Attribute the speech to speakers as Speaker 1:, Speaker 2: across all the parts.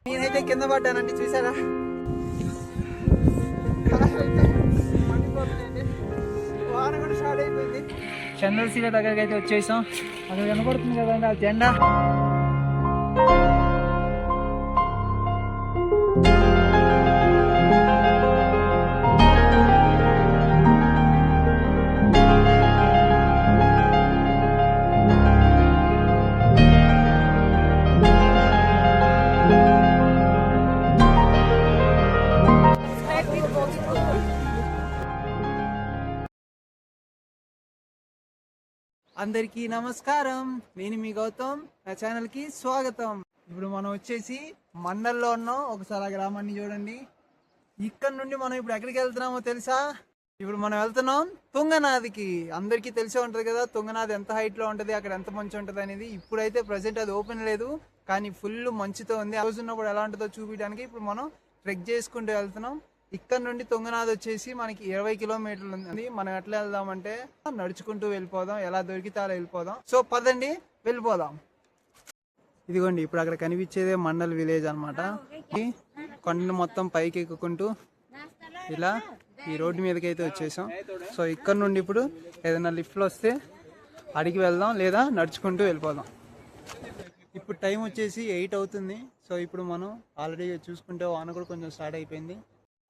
Speaker 1: నేనైతే కింద పడ్డానండి, చూసారా? వాన కూడా స్టార్ట్ అయిపోయింది. చంద్రశీల దగ్గరికి అయితే వచ్చేసాం. అక్కడ కనపడుతుంది కదండి ఆ జెండా. అందరికీ నమస్కారం, నేను మీ గౌతమ్. నా ఛానల్కి స్వాగతం. ఇప్పుడు మనం వచ్చేసి మండల్లో ఉన్నాం. ఒకసారి ఆ గ్రామాన్ని చూడండి. ఇక్కడ నుండి మనం ఇప్పుడు ఎక్కడికి వెళ్తున్నామో తెలుసా? ఇప్పుడు మనం వెళ్తున్నాం తుంగనాథ్కి. అందరికీ తెలిసే ఉంటుంది కదా తుంగనాథ్ ఎంత హైట్లో ఉంటుంది, అక్కడ ఎంత మంచు ఉంటుంది అనేది. ఇప్పుడైతే ప్రజెంట్ అది ఓపెన్ లేదు, కానీ ఫుల్ మంచుతో ఉంది. ఆ రోజు ఉన్నప్పుడు ఎలా ఉంటుందో చూపించడానికి ఇప్పుడు మనం ట్రెక్ చేసుకుంటూ వెళ్తున్నాం. ఇక్కడ నుండి తుంగనాథ్ వచ్చేసి మనకి 20 కిలోమీటర్లు ఉంది. మనం ఎట్లా వెళ్దామంటే నడుచుకుంటూ వెళ్ళిపోదాం, ఎలా దొరికితే అలా వెళ్ళిపోదాం. సో పదండి వెళ్ళిపోదాం. ఇదిగోండి ఇప్పుడు అక్కడ కనిపించేదే మండల్ విలేజ్ అనమాట. కొండను మొత్తం పైకి ఎక్కుకుంటూ ఇలా ఈ రోడ్డు మీదకి అయితే వచ్చేసాం. సో ఇక్కడ నుండి ఇప్పుడు ఏదైనా లిఫ్ట్లో వస్తే అడిగి వెళ్దాం, లేదా నడుచుకుంటూ వెళ్ళిపోదాం. ఇప్పుడు టైం వచ్చేసి 8 అవుతుంది. సో ఇప్పుడు మనం ఆల్రెడీ చూసుకుంటే వాన కూడా కొంచెం స్టార్ట్ అయిపోయింది.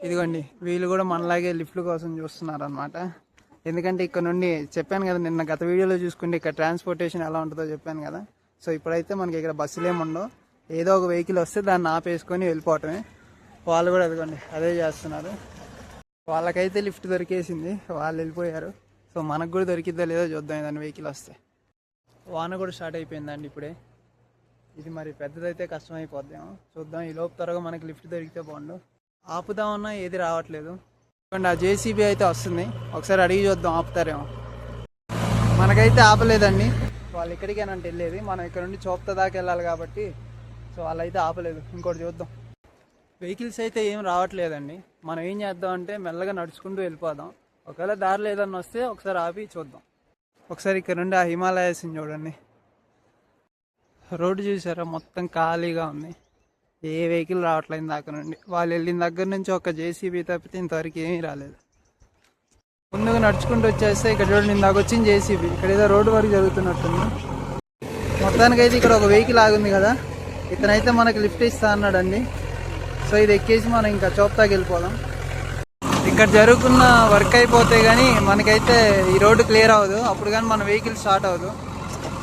Speaker 1: ఇదిగోండి వీళ్ళు కూడా మనలాగే లిఫ్ట్ కోసం చూస్తున్నారు అనమాట. ఎందుకంటే ఇక్కడ నుండి చెప్పాను కదా, నిన్న గత వీడియోలో చూసుకుంటే ఇక్కడ ట్రాన్స్పోర్టేషన్ ఎలా ఉంటుందో చెప్పాను కదా. సో ఇప్పుడైతే మనకి ఇక్కడ బస్సులు ఏముండవు, ఏదో ఒక వెహికల్ వస్తే దాన్ని ఆపేసుకొని వెళ్ళిపోవటమే. వాళ్ళు కూడా అదిగోండి అదే చేస్తున్నారు. వాళ్ళకైతే లిఫ్ట్ దొరికేసింది, వాళ్ళు వెళ్ళిపోయారు. సో మనకు కూడా దొరికిద్దో లేదో చూద్దాం దాని వెహికల్ వస్తే. వాన కూడా స్టార్ట్ అయిపోయిందండి ఇప్పుడే. ఇది మరి పెద్దదైతే కష్టమైపోద్దాము, చూద్దాం. ఈ లోపు త్వరగా మనకి లిఫ్ట్ దొరికితే బాగుండు. ఆపుదామన్నా ఏది రావట్లేదు. ఆ జేసీబీ అయితే వస్తుంది, ఒకసారి అడిగి చూద్దాం ఆపుతారేమో. మనకైతే ఆపలేదండి, వాళ్ళు ఎక్కడికైనా వెళ్ళేది. మనం ఇక్కడ నుండి చోప్త దాకా వెళ్ళాలి కాబట్టి సో వాళ్ళైతే ఆపలేదు. ఇంకోటి చూద్దాం. వెహికల్స్ అయితే ఏం రావట్లేదండి. మనం ఏం చేద్దాం అంటే మెల్లగా నడుచుకుంటూ వెళ్ళిపోదాం. ఒకవేళ దారిలో ఏదన్నా వస్తే ఒకసారి ఆపి చూద్దాం. ఒకసారి ఇక్కడ నుండి ఆ హిమాలయాస్ని చూడండి. రోడ్డు చూసారా, మొత్తం ఖాళీగా ఉంది, ఏ వెహికల్ రావట్లేదు దాకా నుండి. వాళ్ళు వెళ్ళిన దగ్గర నుంచి ఒక జేసీబీ తప్పితే ఇంతవరకు ఏమీ రాలేదు. ముందుగా నడుచుకుంటూ వచ్చేస్తే ఇక్కడ చూడండి, ఇందాక వచ్చింది జేసీబీ. ఇక్కడ ఏదో రోడ్డు వరకు జరుగుతున్నట్టుంది. మొత్తానికైతే ఇక్కడ ఒక వెహికల్ ఆగుంది కదా, ఇతనైతే మనకి లిఫ్ట్ ఇస్తా అన్నాడండి. సో ఇది ఎక్కేసి మనం ఇంకా చోప్తాకి వెళ్ళిపోదాం. ఇక్కడ జరుగుతున్న వర్క్ అయిపోతే కానీ మనకైతే ఈ రోడ్డు క్లియర్ అవ్వదు, అప్పుడు కానీ మన వెహికల్ స్టార్ట్ అవ్వదు.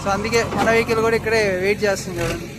Speaker 1: సో అందుకే మన వెహికల్ కూడా ఇక్కడే వెయిట్ చేస్తుంది చూడండి.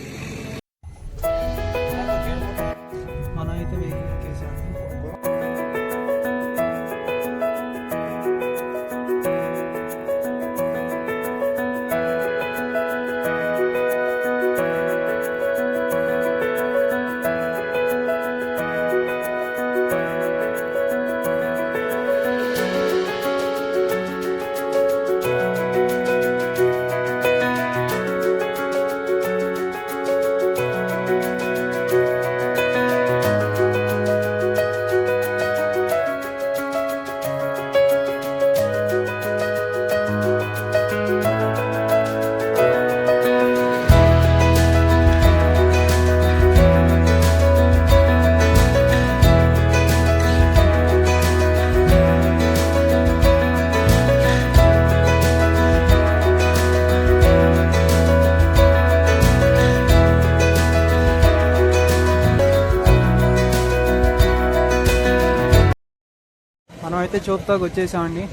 Speaker 1: అయితే చోప్తాకి వచ్చేసామండి.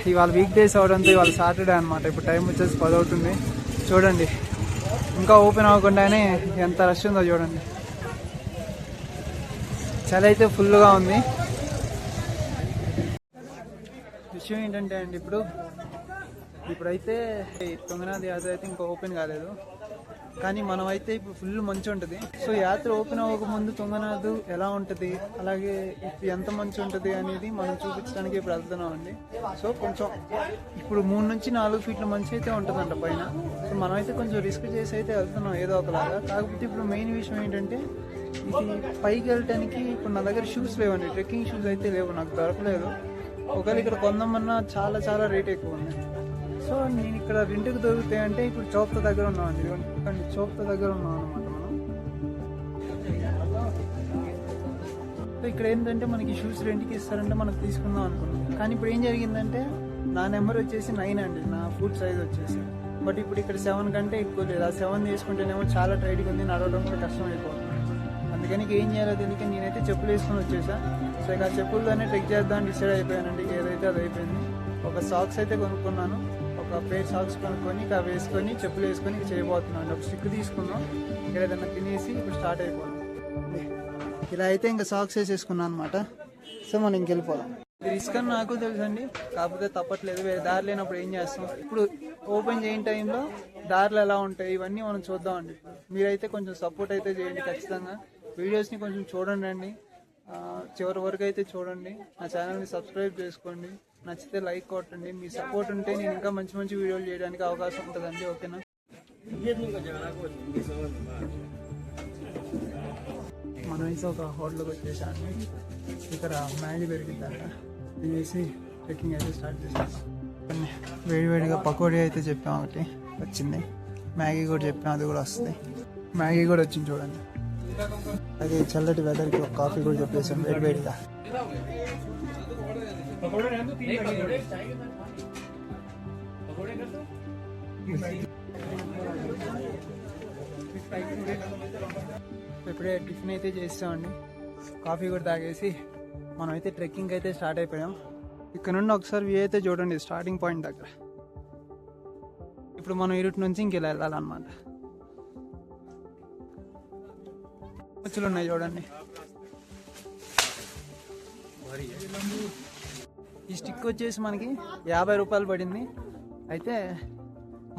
Speaker 1: ఇవాళ వీక్ డేస్ అవడంతో ఇవాళ సాటర్డే అనమాట. ఇప్పుడు టైం వచ్చేసి 10 అవుతుంది. చూడండి ఇంకా ఓపెన్ అవ్వకుండానే ఎంత రష్ ఉందో చూడండి. చలి అయితే ఫుల్గా ఉంది. విషయం ఏంటంటే అండి, ఇప్పుడైతే తుంగనాథ్ యాత్ర అయితే ఇంకా ఓపెన్ కాలేదు, కానీ మనం అయితే ఇప్పుడు ఫుల్ మంచు ఉంటుంది. సో యాత్ర ఓపెన్ అవ్వకముందు తుంగనాథ్ ఎలా ఉంటుంది, అలాగే ఎంత మంచు ఉంటుంది అనేది మనం చూపించడానికి ఇప్పుడు వెళ్తున్నాం అండి. సో కొంచెం ఇప్పుడు 3 నుంచి 4 ఫీట్ల మంచు అయితే ఉంటుందంట పైన. సో మనం అయితే కొంచెం రిస్క్ చేసి అయితే వెళ్తున్నాం ఏదో ఒకలాగా. కాకపోతే ఇప్పుడు మెయిన్ విషయం ఏంటంటే, ఇది పైకి వెళ్ళటానికి ఇప్పుడు నా దగ్గర షూస్ లేవండి, ట్రెక్కింగ్ షూస్ అయితే లేవు, నాకు దొరకలేదు. ఒకవేళ ఇక్కడ కొందామన్నా చాలా చాలా రేట్ ఎక్కువ ఉంది. సో నేను ఇక్కడ రెంట్కి దొరుకుతాయి అంటే ఇప్పుడు చోప్తా దగ్గర ఉన్నామండి. చోప్తా దగ్గర ఉన్నాం అనమాట. మనం ఇక్కడ ఏంటంటే మనకి షూస్ రెంట్కి ఇస్తారంటే మనకు తీసుకుందాం అనుకున్నాం. కానీ ఇప్పుడు ఏం జరిగిందంటే నా నెంబర్ వచ్చేసి 9 అండి, నా ఫుట్ సైజ్ వచ్చేసి. బట్ ఇప్పుడు ఇక్కడ 7 కంటే ఎక్కువ లేదు. ఆ 7 తీసుకుంటేనేమో చాలా టైట్గా ఉంది, నడవడం కూడా కష్టం అయిపోతుంది. అందుకని ఏం చేయాలో తెలియక నేనైతే చెప్పులు వేసుకొని వచ్చేసా. సో ఇక ఆ చెప్పులతోనే ట్రెక్ చేద్దామని డిసైడ్ అయిపోయానండి. ఏదైతే అది అయిపోయింది. ఒక సాక్స్ అయితే కొనుక్కున్నాను, ఒక పేర్ సాక్స్ కొనుక్కొని ఇక వేసుకొని చెప్పులు వేసుకొని ఇక చేయబోతున్నాను. ఒక స్టిక్ తీసుకున్నాం, ఇక్కడ ఏదైనా తినేసి ఇప్పుడు స్టార్ట్ అయిపోయాం. ఇలా అయితే ఇంకా సాక్స్ వేసేసుకున్నాను అనమాట. సో మనం ఇంకెళ్ళిపోదాం. రిస్క్ అని నాకు తెలుసండి, కాకపోతే తప్పట్లేదు. వేరే దారి లేనప్పుడు ఏం చేస్తాం. ఇప్పుడు ఓపెన్ చేయని టైంలో దారులు ఎలా ఉంటాయి ఇవన్నీ మనం చూద్దామండి. మీరైతే కొంచెం సపోర్ట్ అయితే చేయండి ఖచ్చితంగా. వీడియోస్ని కొంచెం చూడండి అండి, చివరి వరకు అయితే చూడండి. నా ఛానల్ని సబ్స్క్రైబ్ చేసుకోండి, నచ్చితే లైక్ కొట్టండి. మీ సపోర్ట్ ఉంటే నేను ఇంకా మంచి మంచి వీడియోలు చేయడానికి అవకాశం ఉంటుందండి. ఓకేనా? మనమైతే ఒక హోటల్కి వచ్చేసాను. ఇక్కడ మ్యాగీ దొరికిందంట, తినేసి ట్రెక్కింగ్ అయితే స్టార్ట్ చేసాం. వేడివేడిగా పకోడీ అయితే చెప్పాం, ఒకటి వచ్చింది. మ్యాగీ కూడా చెప్పాం, అది కూడా వస్తుంది. మ్యాగీ కూడా వచ్చింది చూడండి. అది చల్లటి వెదర్కి ఒక కాఫీ కూడా చెప్పేసాం వేడివేడిగా. ఇప్పుడే టిఫిన్ అయితే చేస్తామండి, కాఫీ కూడా తాగేసి మనమైతే ట్రెక్కింగ్ అయితే స్టార్ట్ అయిపోయాం. ఇక్కడ నుండి ఒకసారి వ్యూ అయితే చూడండి, స్టార్టింగ్ పాయింట్ దగ్గర. ఇప్పుడు మనం ఈ రూట్ నుంచి ఇంకెలా వెళ్ళాలన్నమాట. మచ్చులు ఉన్నాయి చూడండి. ఈ స్టిక్ వచ్చేసి మనకి 50 రూపాయలు పడింది. అయితే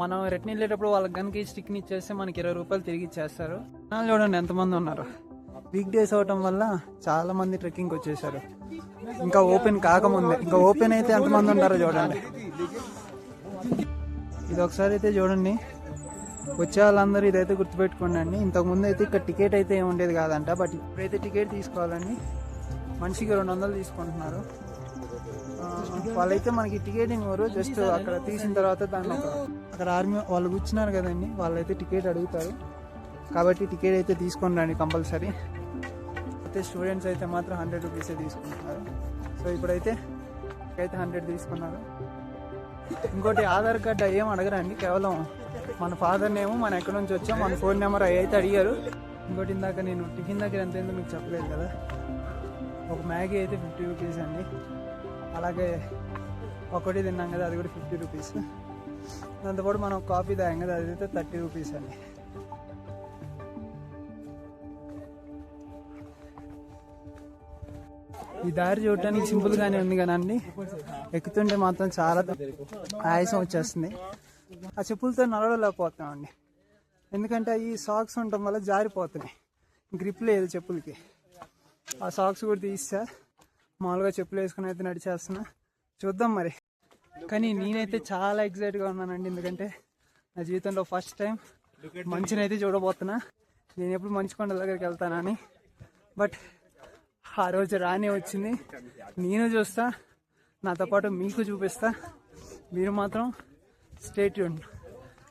Speaker 1: మనం రిటర్న్ వెళ్ళేటప్పుడు వాళ్ళకి కనుక ఈ స్టిక్ని ఇచ్చేస్తే మనకి 20 రూపాయలు తిరిగి ఇచ్చేస్తారు. చూడండి ఎంతమంది ఉన్నారు. వీక్ డేస్ అవటం వల్ల చాలా మంది ట్రెక్కింగ్కి వచ్చేసారు. ఇంకా ఓపెన్ కాకముందే, ఇంకా ఓపెన్ అయితే ఎంతమంది ఉంటారో చూడండి. ఇది ఒకసారి అయితే చూడండి, వచ్చే వాళ్ళందరూ ఇదైతే గుర్తుపెట్టుకోండి అండి. ఇంతకుముందు అయితే ఇక్కడ టికెట్ అయితే ఏమి ఉండేది కాదంట, బట్ ఇప్పుడైతే టికెట్ తీసుకోవాలండి. మనిషికి 200 తీసుకుంటున్నారు. వాళ్ళైతే మనకి టికెట్ ఇవ్వరు, జస్ట్ అక్కడ తీసిన తర్వాత దాన్ని అక్కడ ఆర్మీ వాళ్ళు కూర్చున్నారు కదండి, వాళ్ళైతే టికెట్ అడుగుతారు. కాబట్టి టికెట్ అయితే తీసుకొని రండి కంపల్సరీ. అయితే స్టూడెంట్స్ అయితే మాత్రం 100 రూపీసే తీసుకుంటున్నారు. సో ఇప్పుడైతే 100 తీసుకున్నారు. ఇంకోటి ఆధార్ కార్డు ఏం అడగరండి, కేవలం మన ఫాదర్ నేమో, మన ఎక్కడి నుంచి వచ్చాం, మన ఫోన్ నెంబర్ అయితే అడిగారు. ఇంకోటి ఇందాక నేను టిఫిన్ దగ్గర ఎంత ఏందో మీకు చెప్పలేదు కదా, ఒక మ్యాగీ అయితే 50 రూపీస్ అండి. అలాగే ఒకటి తిన్నాం కదా, అది కూడా 50 రూపీస్. దాంతోపాటు మనం కాఫీ తాగాం కదా, అది అయితే 30 రూపీస్ అండి. ఈ దారి చూడటానికి సింపుల్ గానే ఉంది కదండి, ఎక్కుతుంటే మాత్రం చాలా ఆయాసం వచ్చేస్తుంది. ఆ చెప్పులతో నడవలేకపోతున్నామండి, ఎందుకంటే ఈ సాక్స్ ఉండటం వల్ల జారిపోతున్నాయి, గ్రిప్ లేదు చెప్పులకి. ఆ సాక్స్ కూడా తీస్తా, మామూలుగా చెప్పులు వేసుకుని అయితే నడిచేస్తున్నా. చూద్దాం మరి. కానీ నేనైతే చాలా ఎక్సైట్గా ఉన్నానండి, ఎందుకంటే నా జీవితంలో ఫస్ట్ టైం మంచినైతే చూడబోతున్నా. నేను ఎప్పుడు మంచు కొండల దగ్గరికి వెళ్తానని, బట్ ఆ రోజు రానే వచ్చింది. నేను చూస్తా, నాతో పాటు మీకు చూపిస్తా. మీరు మాత్రం స్టే ట్యూన్,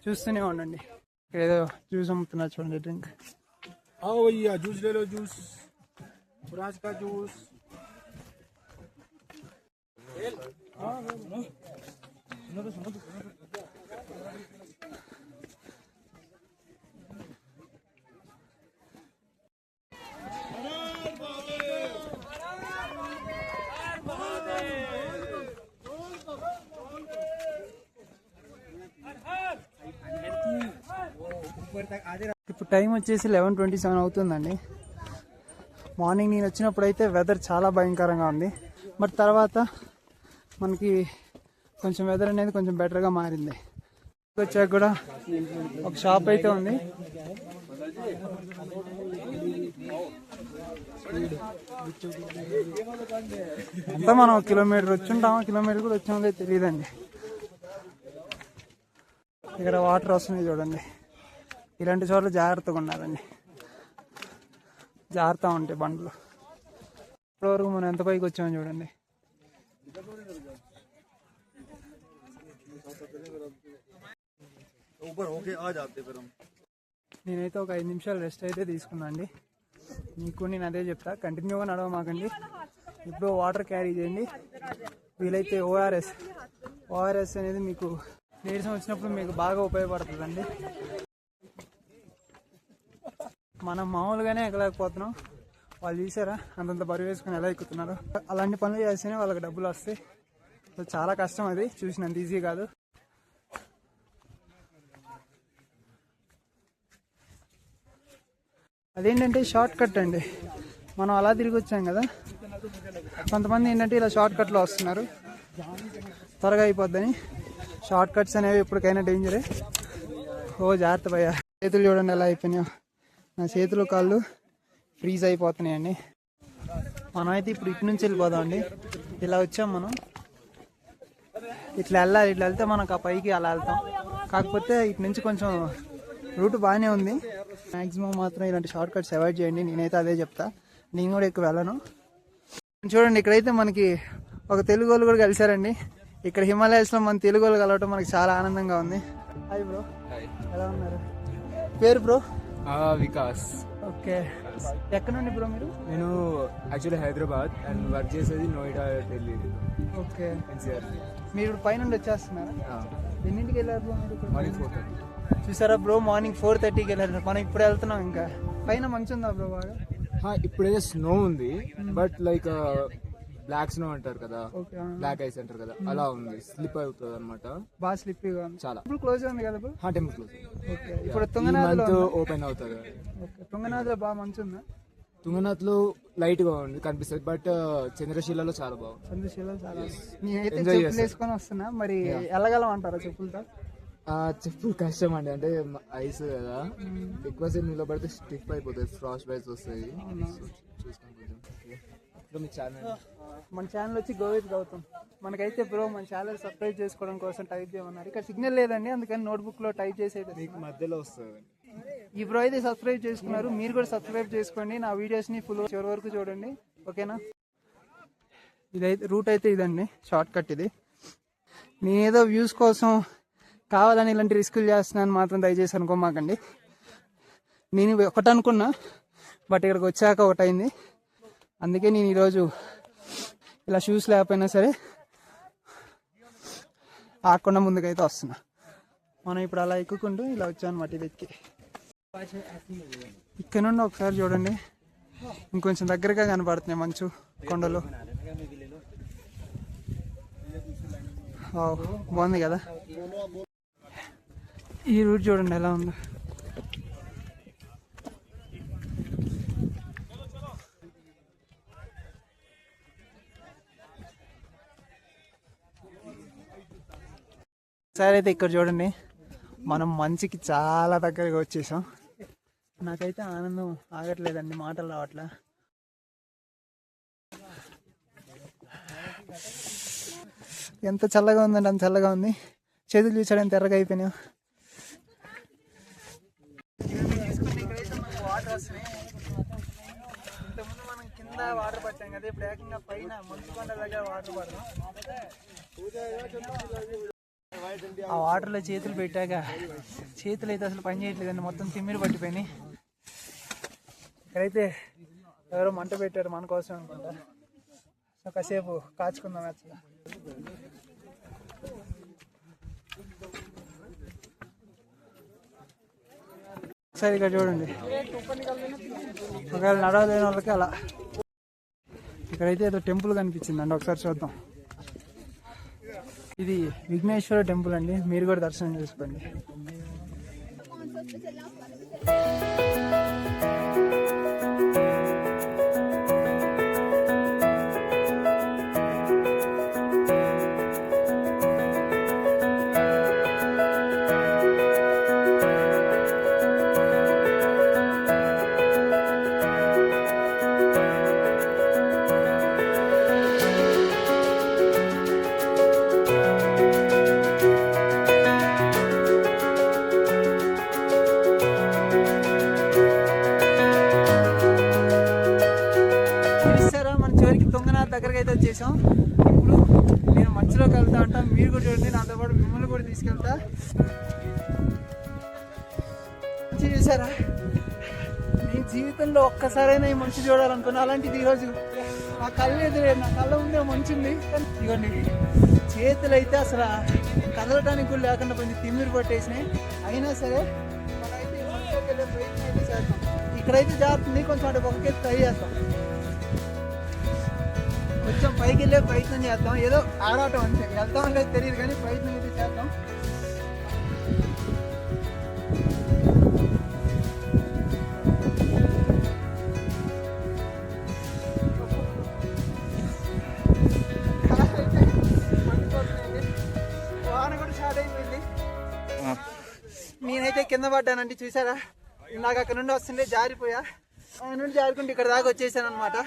Speaker 1: చూస్తూనే ఉండండి. ఏదో జ్యూస్ అమ్ముతున్నా చూడండి, డ్రింక్.
Speaker 2: జ్యూస్ ले लो, జ్యూస్ राज का जूस.
Speaker 1: ఇప్పుడు టైం వచ్చేసి 11:27 అవుతుందండి. మార్నింగ్ నేను వచ్చినప్పుడు అయితే వెదర్ చాలా భయంకరంగా ఉంది, బట్ తర్వాత మనకి కొంచెం వెదర్ అనేది కొంచెం బెటర్గా మారింది. వచ్చాక కూడా ఒక షాప్ అయితే ఉంది. అంతా మనం కిలోమీటర్ వచ్చుంటామా, కిలోమీటర్ కూడా వచ్చామో తెలియదండి. ఇక్కడ వాటర్ వస్తున్నాయి చూడండి. ఇలాంటి చోట్ల జాగ్రత్తగా ఉన్నారండి, జారుతూ ఉంటాయి బండ్లు. ఇప్పటివరకు మనం ఎంత పైకి వచ్చామో చూడండి. నేనైతే ఒక 5 నిమిషాలు రెస్ట్ అయితే తీసుకున్నా అండి. మీకు నేను అదే చెప్తా, కంటిన్యూగా నడవమాకండి. ఇప్పుడు వాటర్ క్యారీ చేయండి, వీలైతే ఓఆర్ఎస్ అనేది మీకు నీరసం వచ్చినప్పుడు మీకు బాగా ఉపయోగపడుతుందండి. మనం మామూలుగానే ఎక్కలేకపోతున్నాం, వాళ్ళు చూసారా అంతంత బరువు వేసుకుని ఎలా ఎక్కుతున్నారు. అలాంటి పనులు చేస్తేనే వాళ్ళకి డబ్బులు వస్తాయి. చాలా కష్టం, అది చూసినంత ఈజీ కాదు. అదేంటంటే షార్ట్ కట్ అండి, మనం అలా తిరిగి వచ్చాం కదా. కొంతమంది ఏంటంటే ఇలా షార్ట్ కట్లో వస్తున్నారు, త్వరగా అయిపోద్దని. షార్ట్ కట్స్ అనేవి ఎప్పటికైనా డేంజరే. జాగ్రత్త భయ్య. చేతులు చూడండి ఎలా అయిపోయినాయో, నా చేతులు కాళ్ళు ఫ్రీజ్ అయిపోతున్నాయండి. మనమైతే ఇప్పుడు ఇటు నుంచి వెళ్ళిపోదాం అండి. ఇలా వచ్చాం మనం, ఇట్లా వెళ్ళాలి. ఇట్లా వెళ్తే మనకు ఆ పైకి అలా వెళ్తాం. కాకపోతే ఇటు నుంచి కొంచెం రూట్ బాగానే ఉంది. మ్యాక్సిమం మాత్రం ఇలాంటి షార్ట్ కట్స్ అవాయిడ్ చేయండి, నేనైతే అదే చెప్తా. నేను కూడా ఎక్కువ వెళ్ళను. చూడండి ఇక్కడైతే మనకి ఒక తెలుగు వాళ్ళు కూడా కలిశారండి. ఇక్కడ హిమాలయాస్లో మన తెలుగు వాళ్ళు కలవటం మనకి చాలా ఆనందంగా ఉంది. హాయ్ బ్రో, ఎలా ఉన్నారు? పేరు బ్రో?
Speaker 3: వికాస్.
Speaker 1: ఓకే, ఎక్కడ నుండి బ్రో మీరు?
Speaker 3: నేను యాక్చువల్లీ హైదరాబాద్ అండ్ వర్క్ చేసేది నోయిడా, ఢిల్లీ.
Speaker 1: ఓకే, మీరు ఇప్పుడు పైనుండి వచ్చేస్తున్నారా? ఎన్నింటికి వెళ్ళారు బ్రో మీరు?
Speaker 3: మార్నింగ్ 4:30.
Speaker 1: చూసారా బ్రో, మార్నింగ్ 4:30కి వెళ్ళారు. మనం ఇప్పుడు వెళ్తున్నాం. ఇంకా పైన మంచి ఉందా బ్రో బాగా?
Speaker 3: ఇప్పుడైతే స్నో ఉంది, బట్ లైక్ బ్లాక్ స్నో అంటారు కదా, బ్లాక్ ఐస్ అంటారు కదా, అలా ఉంది. స్లిప్ అవుతుంది అనమాట,
Speaker 1: బాగా స్లిప్పీగా ఉంది.
Speaker 3: చాలా.
Speaker 1: ఇప్పుడు క్లోజ్ ఉంది కదా బ్రో?
Speaker 3: Temple close.
Speaker 1: ఓకే, ఇప్పుడు తుంగనాథ్
Speaker 3: ఓపెన్ అవుతుంది.
Speaker 1: ఓకే, తుంగనాథ్లో బాగా మంచి ఉందా?
Speaker 3: తుంగనాథ్ లో లైట్ గా ఉంది కనిపిస్తుంది, బట్ చంద్రశీలలో చాలా బాగుంది.
Speaker 1: చంద్రశీల చాలా. నేనైతే చెప్పులు వేసుకొని వస్తున్నా, మరి వెళ్ళగలం అంటారా చెప్పులతో?
Speaker 3: చెప్పులు కష్టం అండి, అంటే ఐస్ కదా, ఎక్కువసేపు నిలబడితే స్టిఫ్ అయిపోతుంది, ఫ్రాస్ట్ బైట్స్ వస్తాయి.
Speaker 1: మన ఛానల్ వచ్చి గోవిత్ గౌతమ్. మనకైతే బ్రో మన ఛానల్ సబ్స్క్రైబ్ చేసుకోవడం కోసం టైప్ చేయమన్నారు. ఇక్కడ సిగ్నల్ లేదండి, అందుకని నోట్బుక్ లో టైప్ చేసేది
Speaker 3: మీకు మధ్యలో వస్తుంది.
Speaker 1: ఈ బ్రో అయితే సబ్స్క్రైబ్ చేసుకున్నారు, మీరు కూడా సబ్స్క్రైబ్ చేసుకోండి. నా వీడియోస్ ని ఫుల్ చివరి వరకు చూడండి, ఓకేనా? ఇదైతే రూట్ అయితే ఇదండి, షార్ట్ కట్ ఇది. నేనేదో వ్యూస్ కోసం కావాలని ఇలాంటి రిస్కులు చేస్తున్నాను మాత్రం దయచేసి అనుకోమాకండి. నేను ఒకటి అనుకున్నా, బట్ ఇక్కడికి వచ్చాక ఒకటైంది. అందుకే నేను ఈరోజు ఇలా షూస్ లేకపోయినా సరే ఆకుండా ముందుకైతే వస్తున్నా. మనం ఇప్పుడు అలా ఎక్కుకుంటూ ఇలా వచ్చాం అనమాట ఇది. ఇక్కడ నుండి ఒకసారి చూడండి, ఇంకొంచెం దగ్గరగా కనపడుతున్నాయి మంచు కొండలు. బాగుంది కదా. ఈ రూట్ చూడండి ఎలా ఉందో. సరే అయితే ఇక్కడ చూడండి, మనం మంచుకి చాలా దగ్గరగా వచ్చేసాం. నాకైతే ఆనందం ఆగట్లేదండి, మాటలు రావట్లే. ఎంత చల్లగా ఉందండి, అంత చల్లగా ఉంది. చేతులు చూసాడు ఎంత ఎర్రగా అయిపోయినాయి. వాటర్ వస్తున్నాయి. ఇంతకుముందు మనం కింద వాటర్ పట్టాం కదా, ఇప్పుడు ఏకంగా పైన మంచు కొండ దగ్గర వాటర్ పడదాం. ఆ వాటర్లో చేతులు పెట్టాక చేతులు అయితే అసలు పని చేయట్లేదండి, మొత్తం తిమ్మిరి పట్టిపోయినాయి. ఇక్కడైతే ఎవరో మంట పెట్టారు మన కోసం అనుకుంటా. సో కాసేపు కాచుకుందాం అసలు. ఒకసారి ఇక్కడ చూడండి, ఒకవేళ నడవలేని వాళ్ళకి అలా. ఇక్కడైతే ఏదో టెంపుల్ కనిపించిందండి, ఒకసారి చూద్దాం. ఇది విఘ్నేశ్వర టెంపుల్ అండి, మీరు కూడా దర్శనం చేసుకోండి. దగ్గరకి అయితే వచ్చేసాం. ఇప్పుడు నేను మంచులోకి వెళ్తా ఉంటా, మీరు కూడా చూడండి, నాతో పాటు మిమ్మల్ని కూడా తీసుకెళ్తా. చూసారా, నేను జీవితంలో ఒక్కసారైనా ఈ మంచు చూడాలనుకున్నా, అలాంటిది ఈరోజు నా కళ్ళు ఎదురే, నా కళ్ళ ముందే మంచుంది. ఇదిగోండి చేతులు అయితే అసలు కదలటానికి కూడా లేకుండా కొంచెం తిమ్మిరి పట్టేసినాయి. అయినా సరే మనమైతే ఈ మంచులోకి వెళ్ళే ప్రయత్నం అయితే చేస్తాం. ఇక్కడైతే జారుతుంది, కొంచెం అటు పక్కకి ట్రై చేస్తాం, కొంచెం పైకి వెళ్ళే ప్రయత్నం చేద్దాం. ఏదో ఆడటం అంతే, వెళ్తాం అనేది తెలియదు కానీ ప్రయత్నం అయితే చేద్దాం. వాన కూడా స్టార్ట్ అయిపోయింది. నేనైతే కింద పడ్డానండి, చూసారా? నాకు అక్కడ నుండి వస్తుంటే జారిపోయా, ఆయన నుండి జారుకుంటే ఇక్కడ దాకా వచ్చేసాను అనమాట.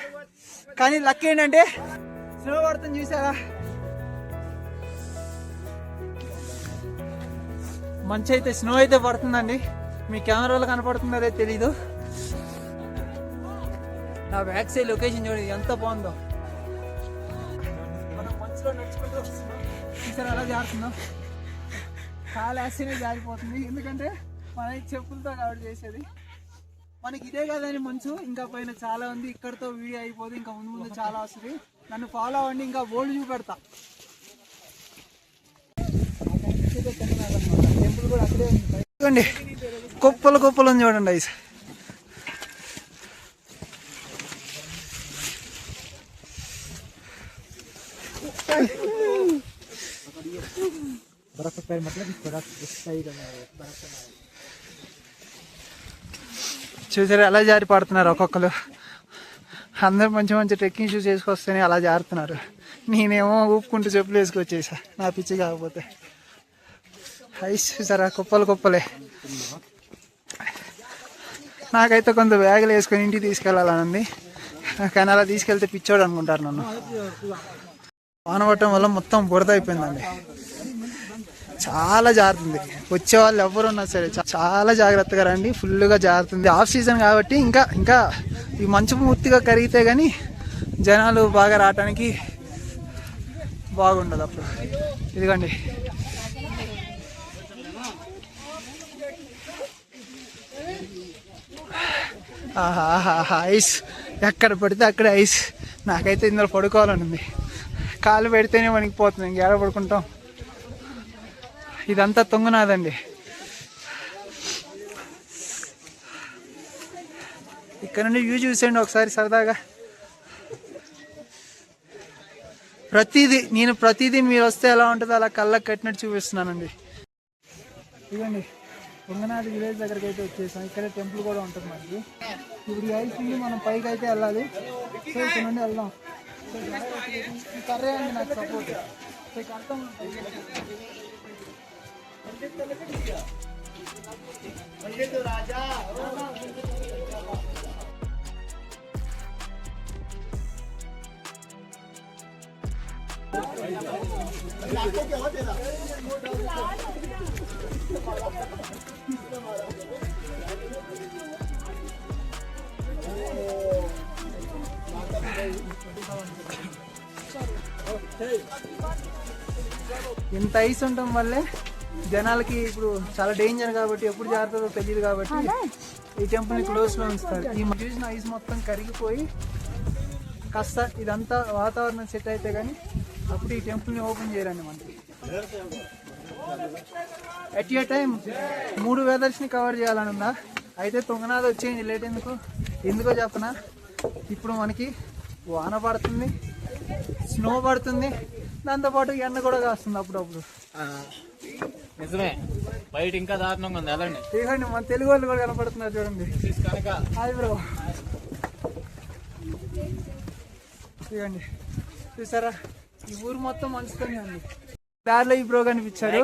Speaker 1: కానీ లక్ ఏంటంటే స్నో పడుతుంది, చూసారా? మంచి అయితే స్నో అయితే పడుతుందండి. మీ కెమెరాలో కనపడుతుందో లేదో తెలీదు. నా బ్యాక్ సైడ్ లొకేషన్ చూడండి ఎంత బాగుందో. మనం మంచులో నడుచుకుంటూ వస్తున్నాం, చూసారా అలా జారుతున్నాం. కాలు వేస్తేనే జారిపోతుంది, ఎందుకంటే మన చెప్పులతో కాబట్టి చేసేది. మనకి ఇదే కదని మంచు, ఇంకా పైన చాలా ఉంది. ఇక్కడతో వీడియో అయిపోదు, ఇంకా ముందు ముందు చాలా వస్తుంది. నన్ను ఫాలో అవ్వండి, ఇంకా బోల్డ్ చూపెడతా. టెంపుల్ కూడా అక్కడే ఉంది. చూడండి కుప్పలు కుప్పలు ఉంది, చూడండి ఐస్. చూసారు ఎలా జారి పడుతున్నారు ఒక్కొక్కరు. అందరు మంచి మంచి ట్రెక్కింగ్ షూస్ వేసుకొస్తేనే అలా జారుతున్నారు. నేనేమో ఊపుకుంటూ చెప్పులు వేసుకొచ్చేసా, నా పిచ్చి కాకపోతే. ఐస్ చూసారా కుప్పలు కుప్పలే. నాకైతే కొంత బ్యాగులు వేసుకొని ఇంటికి తీసుకెళ్ళాలని ఉంది, కానీ అలా తీసుకెళ్తే పిచ్చోడు అనుకుంటారు నన్ను. వాన పట్టడం వల్ల మొత్తం బురద అయిపోయిందండి, చాలా జారుతుంది. వచ్చే వాళ్ళు ఎవరున్నా సరే చాలా జాగ్రత్తగా రండి, ఫుల్గా జారుతుంది. ఆఫ్ సీజన్ కాబట్టి ఇంకా ఈ మంచు పూర్తిగా కరిగితే కానీ జనాలు బాగా రావటానికి బాగుండదు అప్పుడు. ఇదిగోండి ఆహా ఐస్, ఎక్కడ పడితే అక్కడ ఐస్. నాకైతే ఇందులో పడుకోవాలని ఉంది, కాలు పెడితేనే వణికిపోతుంది, ఇంకేడ పడుకుంటాం. ఇదంతా తుంగనాదండి. ఇక్కడ నుండి వ్యూ చూసేయండి ఒకసారి సరదాగా. ప్రతిదీ మీరు వస్తే ఎలా ఉంటుందో అలా కళ్ళకి కట్టినట్టు చూపిస్తున్నానండి. ఇదిగోండి తుంగనాథ్ విలేజ్ దగ్గరికి అయితే వచ్చేసాం. ఇక్కడ టెంపుల్ కూడా ఉంటుంది మనకి. ఇప్పుడు ఐస్ నుండి మనం పైకి అయితే వెళ్ళాలి. సో ఇక్కడ నుండి వెళ్దాం. కర్రే అండి నాకు సపోర్ట్, అర్థం. ఇంత ఐస్ ఉండటం వల్లే జనాలకి ఇప్పుడు చాలా డేంజర్ కాబట్టి, ఎప్పుడు జాగ్రత్తగా తెలియదు కాబట్టి ఈ టెంపుల్ ని క్లోజ్ లో ఉంచుతారు. ఈ చూసిన ఐస్ మొత్తం కరిగిపోయి కాస్త ఇదంతా వాతావరణం సెట్ అయితే కానీ అప్పుడు ఈ టెంపుల్ ని ఓపెన్ చేయరండి మనకి. ఎట్ ఏ టైం 3 వెదర్స్ ని కవర్ చేయాలని ఉందా. అయితే తుంగనాథ్ వచ్చేయండి, లేట్ ఎందుకో చెప్పనా, ఇప్పుడు మనకి వాన పడుతుంది, స్నో పడుతుంది, దాంతోపాటు ఎండ కూడా కాస్తుంది అప్పుడప్పుడు.
Speaker 3: నిజమే, బయట ఇంకా దారుణంగా ఉంది. వెళ్ళండి,
Speaker 1: ఇదిగోండి మన తెలుగు వాళ్ళు కూడా కనపడుతున్నారు చూడండి. హాయ్ బ్రో, ఇదిగోండి చూసారా ఈ ఊరు మొత్తం మంచుతూనే ఉంది. దారిలో ఈ బ్రో కనిపించారు.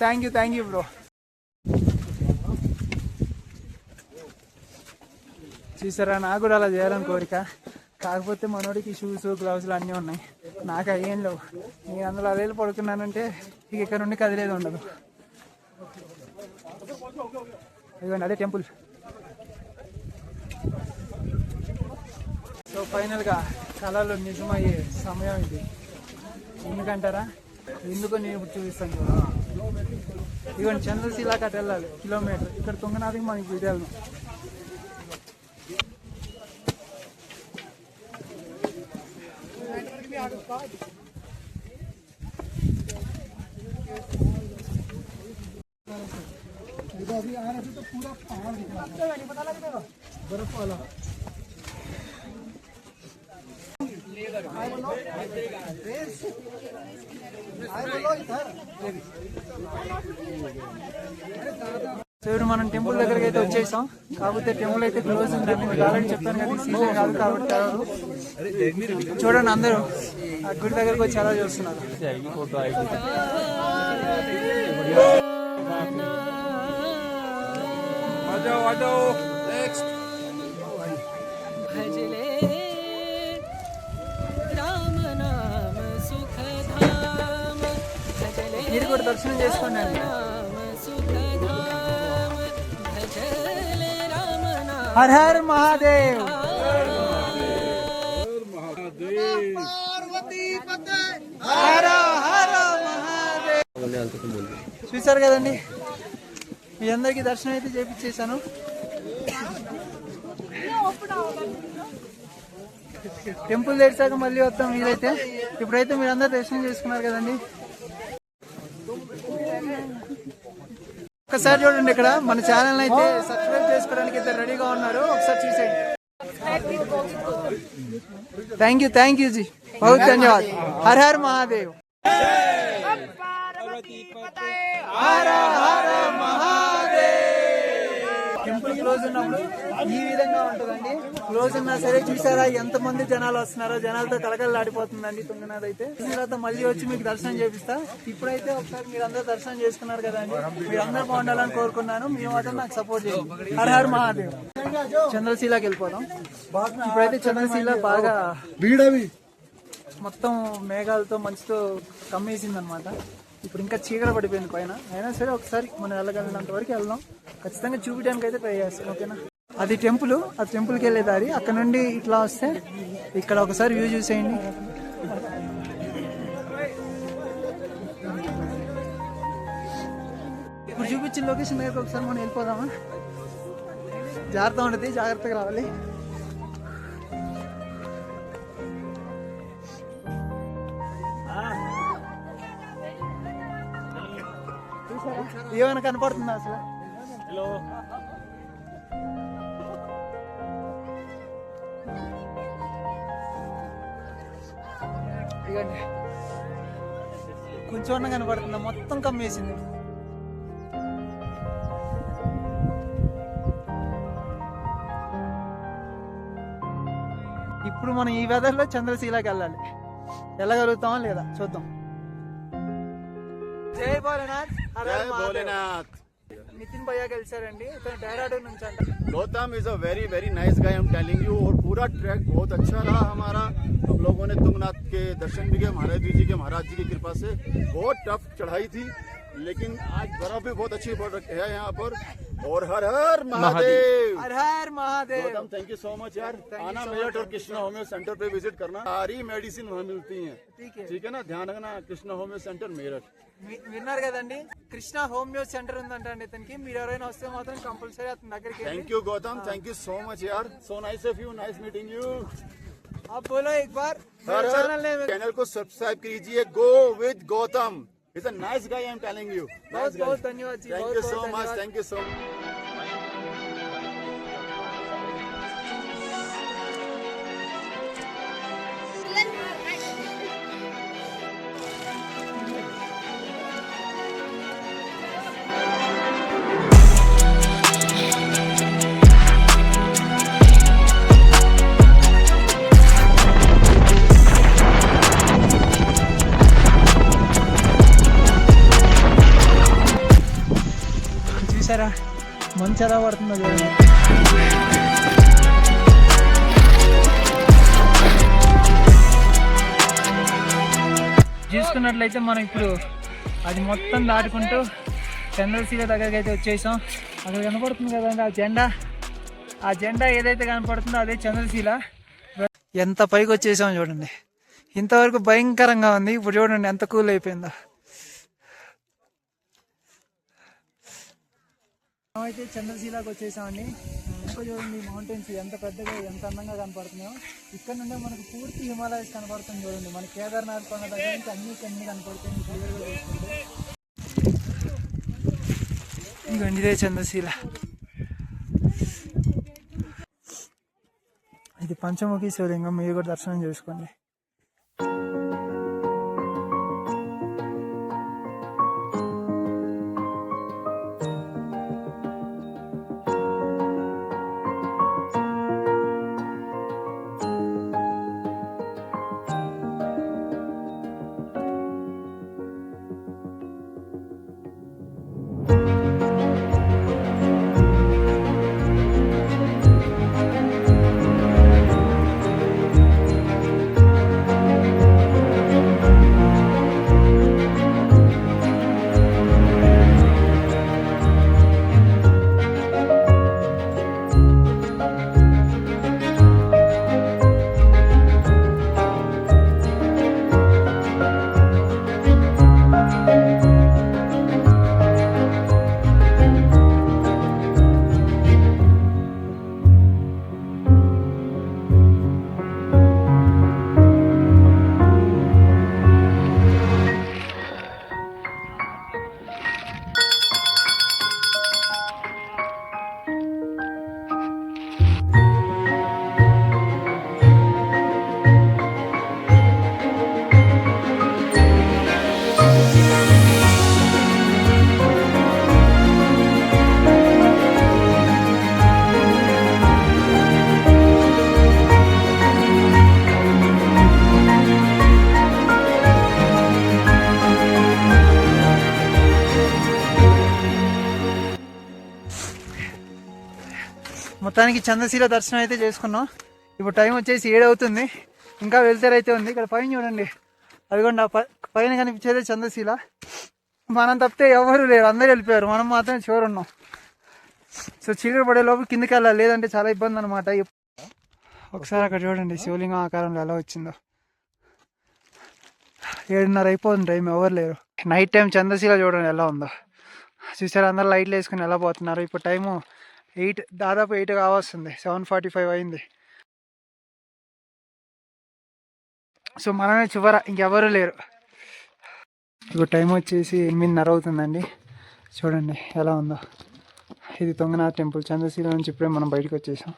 Speaker 1: Thank you bro. చూసారా నాకు కూడా అలా చేయాలని కోరిక, కాకపోతే మనోడికి షూస్ గ్లౌజులు అన్నీ ఉన్నాయి, నాకు అయ్యేం లేవు. నేను అందులో అదేళ్ళు పడుకున్నానంటే ఇక ఇక్కడ నుండి కదిలేదు ఉండదు. ఇదిగోండి అదే టెంపుల్. సో ఫైనల్గా కళలు నిజమయ్యే సమయం ఇది. ఎందుకంటారా, ఎందుకో నేను ఇప్పుడు చూపిస్తాను కూడా. ఇదిగోండి చంద్రశిలా కట్ వెళ్ళాలి కిలోమీటర్, ఇక్కడ తుంగనాథకి మనకి ఇది వెళ్దాం. अभी आ रहे थे तो पूरा पहाड़ दिख रहा था, नहीं पता लगेगा बर्फ वाला। సో ఇప్పుడు మనం టెంపుల్ దగ్గరికి అయితే వచ్చేసాం. కాకపోతే టెంపుల్ అయితే క్లోజ్ ఉందని మీకు ఆల్రెడీ చెప్పాను కదా, సీజన్ కాదు కాబట్టి చూడండి అందరూ ఆ గుడి దగ్గరికి వచ్చి అలా చూస్తున్నారు. మీరు కూడా దర్శనం చేసుకోండి అండి. हर हर महादेव। हर हर महादेव। చూసారు కదండి, మీ అందరికి దర్శనం అయితే చేపించేశాను. టెంపుల్ తెరిచాక మళ్ళీ వస్తాం మీరైతే. ఇప్పుడైతే మీరు అందరు దర్శనం చేసుకున్నారు కదండి. ఒకసారి చూడండి, ఇక్కడ మన ఛానల్ అయితే సబ్స్క్రైబ్ చేసుకోవడానికి అయితే రెడీగా ఉన్నారు. ఒకసారి చూసేయండి. థ్యాంక్ యూ జీ, बहुत धन्यवाद। हर हर महादेव। हर हर महादेव। టెంపుల్ క్లోజ్ ఉన్నప్పుడు ఈ విధంగా ఉంటుందండి. క్లోజ్ ఉన్నా సరే చూసారా ఎంత మంది జనాలు వస్తున్నారో, జనాలతో కలకలలాడిపోతుందండి తుంగనాథ్ అయితే. తర్వాత మళ్ళీ వచ్చి మీకు దర్శనం చేపిస్తా. ఇప్పుడైతే ఒకసారి మీరు అందరూ దర్శనం చేసుకున్నారు కదండి, మీరు అందరూ బాగుండాలని కోరుకున్నాను. మీ మాత్రం నాకు సపోర్ట్ చేయండి. Her her Mahadev. చంద్రశీలకి వెళ్ళిపోదాం. ఇప్పుడైతే చంద్రశీల బాగా మొత్తం మేఘాలతో మంచుతో కమ్మేసింది అనమాట. ఇప్పుడు ఇంకా చీకటి పడిపోయింది పైన. అయినా సరే ఒకసారి మనం వెళ్ళగలిగినంత వరకు వెళ్దాం. ఖచ్చితంగా చూపించడానికి అయితే ట్రై చేస్తాం, ఓకేనా. అది టెంపుల్, ఆ టెంపుల్కి వెళ్ళే దారి. అక్కడ నుండి ఇట్లా వస్తే ఇక్కడ ఒకసారి వ్యూ చూసేయండి. ఇప్పుడు చూపించిన లొకేషన్ దగ్గరకు ఒకసారి మనం వెళ్ళిపోదామా. జాగ్రత్త ఉంటుంది, జాగ్రత్తగా రావాలి. ఏమైనా కనపడుతుందా అసలు? హలో, ఇదిగోండి కొంచెం కనపడుతుందా? మొత్తం కమ్మేసింది. ఇప్పుడు మనం ఈ వెదర్లో చంద్రశీలకి వెళ్ళాలి. వెళ్ళగలుగుతామా లేదా చూద్దాం. జై భోలేనాథ్।
Speaker 4: जय भोलेनाथ।
Speaker 1: नितिन भैया కలిసారండి, ఇతను డెహ్రాడూన్ నుంచి అంట.
Speaker 4: Gautam is a very very nice guy, I am telling you. और पूरा ट्रैक बहुत अच्छा रहा हमारा। हम लोगों ने तुंगनाथ के दर्शन भी किए महाराज जी की कृपा से। बहुत टफ चढ़ाई थी, लेकिन आज बर्फ भी बहुत अच्छी पड़ रही है यहाँ पर। और हर हर महादेव।
Speaker 1: हर हर Mahadev.
Speaker 4: Gautam thank you so much यार। आना मेरठ और कृष्णा होम्यो सेंटर पे विजिट करना, सारी मेडिसिन वहाँ मिलती हैं। ठीक है ना, ध्यान रखना। Krishna homeo centre Meerut.
Speaker 1: విన్నారు కదండి, కృష్ణ హోమియో సెంటర్ ఉందంట అండి ఇతనికి. మీరు ఎవరైనా వస్తే మాత్రం కంపల్సరీ అతని దగ్గరికి.
Speaker 4: Thank you Gautam, thank you so much यार। So nice of you, nice meeting you.
Speaker 1: आप बोलो एक बार
Speaker 4: चैनल को सब्सक्राइब कीजिए। Go with Gautam, is a nice guy, I am telling you.
Speaker 1: बहुत बहुत धन्यवाद जी,
Speaker 4: thank you so much, thank you so much.
Speaker 1: చూసారా మంచి ఎలా పడుతుందో చూడండి. చూసుకున్నట్లయితే మనం ఇప్పుడు అది మొత్తం దాటుకుంటూ చంద్రశీల దగ్గరికి అయితే వచ్చేసాం. అక్కడ కనపడుతుంది కదండి ఆ జెండా ఏదైతే కనపడుతుందో అదే చంద్రశీల. ఎంత పైకి వచ్చేసాం చూడండి. ఇంతవరకు భయంకరంగా ఉంది, ఇప్పుడు చూడండి ఎంత కూల్ అయిపోయిందో. అయితే చంద్రశీలకు వచ్చేసామండి. పక్క చూడండి మౌంటైన్స్ ఎంత పెద్దగా ఎంత అందంగా కనపడుతున్నాయో. ఇక్కడ నుండే మనకు పూర్తి హిమాలయస్ కనపడుతుంది చూడండి. మన కేదార్నాథ్ కొండ దగ్గర నుంచి అన్ని కనపడుతుంది క్లియర్గా చూసుకుంటే. ఇదిగోండి ఇదే చంద్రశీల. ఇది పంచముఖి శివలింగం, మీరు కూడా దర్శనం చేసుకోండి. మొత్తానికి చంద్రశీల దర్శనం అయితే చేసుకున్నాం. ఇప్పుడు టైం వచ్చేసి 7 అవుతుంది. ఇంకా వెళ్తారైతే ఉంది. ఇక్కడ పైన చూడండి, అదిగోండి పైన కనిపించేదే చంద్రశీల. మనం తప్పితే ఎవరు లేరు, అందరూ వెళ్ళిపోయారు. మనం మాత్రం చివరి ఉన్నాం. సో చీకటి పడే లోపు కిందకి వెళ్ళాలి, లేదంటే చాలా ఇబ్బంది అనమాట. ఒకసారి అక్కడ చూడండి శివలింగం ఆకారంలో ఎలా వచ్చిందో. 7:30 అయిపోతుంది టైం, ఎవరు లేరు. నైట్ టైం చంద్రశీల చూడండి ఎలా ఉందో. చూసారు, అందరూ లైట్లు వేసుకుని ఎలా పోతున్నారు. ఇప్పుడు టైము 8, దాదాపు 8 కావస్తుంది. 7:45 అయింది. సో మనమే చివర, ఇంకెవరూ లేరు. ఇప్పుడు టైం వచ్చేసి 8:30 అవుతుందండి. చూడండి ఎలా ఉందో. ఇది తుంగనాథ్ టెంపుల్. చంద్రశీల నుంచి ఇప్పుడే మనం బయటకు వచ్చేసాం.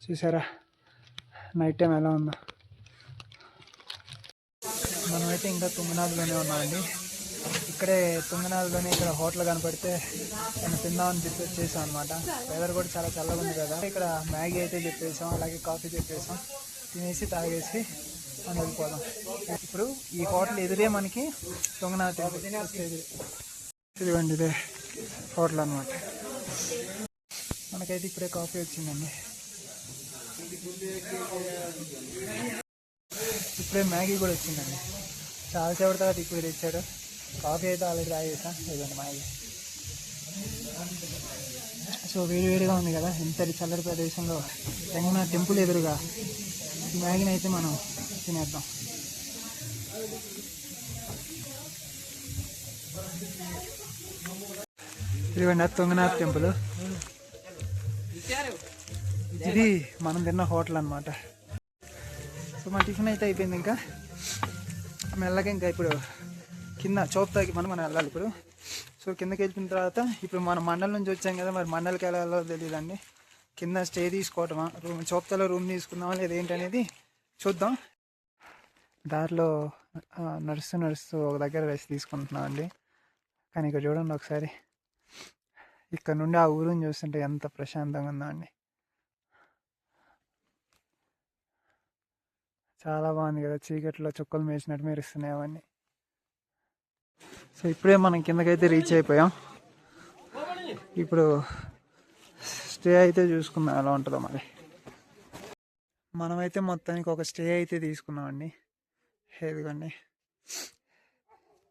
Speaker 1: చూసారా నైట్ టైం ఎలా ఉందో. మనమైతే ఇంకా తుంగనాథ్లోనే ఉన్నామండి. ఇక్కడే తుంగనాథ్లోనే ఇక్కడ హోటల్ కనపడితే నేను తిందామని చెప్పి వచ్చేసాం అనమాట. వెదర్ కూడా చాలా చల్లగా ఉంది కదా. ఇక్కడ మ్యాగీ అయితే చెప్పేసాం, అలాగే కాఫీ చెప్పేసాం. తినేసి తాగేసి మనం వెళ్ళిపోదాం. ఇప్పుడు ఈ హోటల్ ఎదురే మనకి తుంగనాథ్ టెంపుల్ వచ్చేది. ఇదిగోండి ఇదే హోటల్ అనమాట. మనకైతే ఇప్పుడే కాఫీ వచ్చిందండి. ఇప్పుడే మ్యాగీ కూడా వచ్చిందండి. చాలాసేపటి తర్వాత ఇప్పుడు తెచ్చాడు. కాఫీ అయితే ఆల్రెడీ తాగేసాం. ఇదండి మ్యాగీ. సో వేడివేడిగా ఉంది కదా, ఇంతటి చల్లటి ప్రదేశంలో తెలంగాణ టెంపుల్ ఎదురుగా ఈ మ్యాగీని అయితే మనం తినేద్దాం. ఇదిగోండి తుంగనాథ్ టెంపుల్. ఇది మనం తిన్న హోటల్ అనమాట. సో మన టిఫిన్ అయితే అయిపోయింది. ఇంకా మెల్లగా ఇంకా ఇప్పుడు కింద చౌప్తాకి మనం వెళ్ళాలి ఇప్పుడు. సో కిందకి వెళ్ళిన తర్వాత ఇప్పుడు మనం మండల్ నుంచి వచ్చాం కదా, మరి మండల్కి వెళ్ళాలో తెలియదండి. కింద స్టే తీసుకోవటమా, చౌప్తాలో రూమ్ తీసుకుందామా లేదా ఏంటనేది చూద్దాం. దారిలో నడుస్తూ ఒక దగ్గర రెస్ట్ తీసుకుంటున్నాం అండి. కానీ ఇక్కడ చూడండి ఒకసారి, ఇక్కడ నుండి ఆ ఊరిని చూస్తుంటే ఎంత ప్రశాంతంగా ఉందో అండి. చాలా బాగుంది కదా, చీకట్లో చుక్కలు మేసినట్టు మెరుస్తున్నాయి అవన్నీ. సో ఇప్పుడే మనం కిందకైతే రీచ్ అయిపోయాం. ఇప్పుడు స్టే అయితే చూసుకుందాం ఎలా ఉంటుందో మరి. మనమైతే మొత్తానికి ఒక స్టే అయితే తీసుకున్నామండి. ఇదిగోండి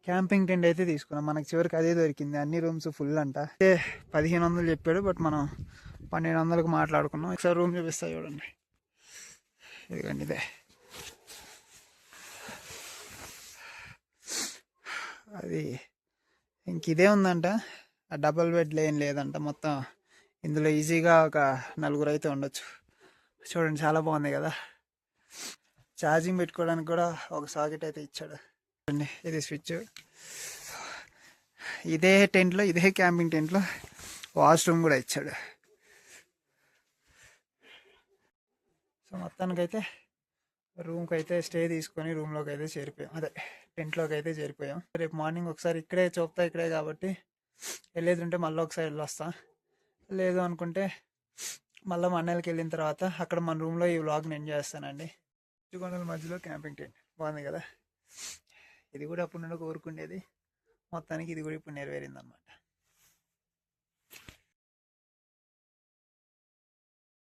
Speaker 1: క్యాంపింగ్ టెంట్ అయితే తీసుకున్నాం. మనకి చివరికి అదే దొరికింది. అన్ని రూమ్స్ ఫుల్ అంట. 1500 చెప్పాడు, బట్ మనం 1200కు మాట్లాడుకున్నాం. ఒకసారి రూమ్ చూపిస్తా చూడండి. ఇదిగోండి ఇదే. అది ఇంక ఇదే ఉందంట. ఆ డబుల్ బెడ్ లేని లేదంట, మొత్తం ఇందులో ఈజీగా ఒక 4 అయితే ఉండొచ్చు. చూడండి చాలా బాగుంది కదా. ఛార్జింగ్ పెట్టుకోవడానికి కూడా ఒక సాకెట్ అయితే ఇచ్చాడు. చూడండి ఇది స్విచ్. ఇదే టెంట్లో, ఇదే క్యాంపింగ్ టెంట్లో వాష్రూమ్ కూడా ఇచ్చాడు. సో మొత్తానికైతే రూమ్కి అయితే స్టే తీసుకొని రూమ్లోకి అయితే చేరిపోయాం, అదే టెంట్లోకి అయితే చేరిపోయాం. రేపు మార్నింగ్ ఒకసారి ఇక్కడే చూపుతా, ఇక్కడే కాబట్టి వెళ్ళేది ఉంటే మళ్ళీ ఒకసారి వెళ్ళొస్తా, లేదు అనుకుంటే మళ్ళీ మా అన్నయ్యకి వెళ్ళిన తర్వాత అక్కడ మన రూమ్లో ఈ వ్లాగ్ని ఎంజాయ్ చేస్తానండి. చుట్టుకొండల మధ్యలో క్యాంపింగ్ టెంట్ బాగుంది కదా. ఇది కూడా అప్పుడు నుండి కోరుకునేది, మొత్తానికి ఇది కూడా ఇప్పుడు నెరవేరింది అనమాట.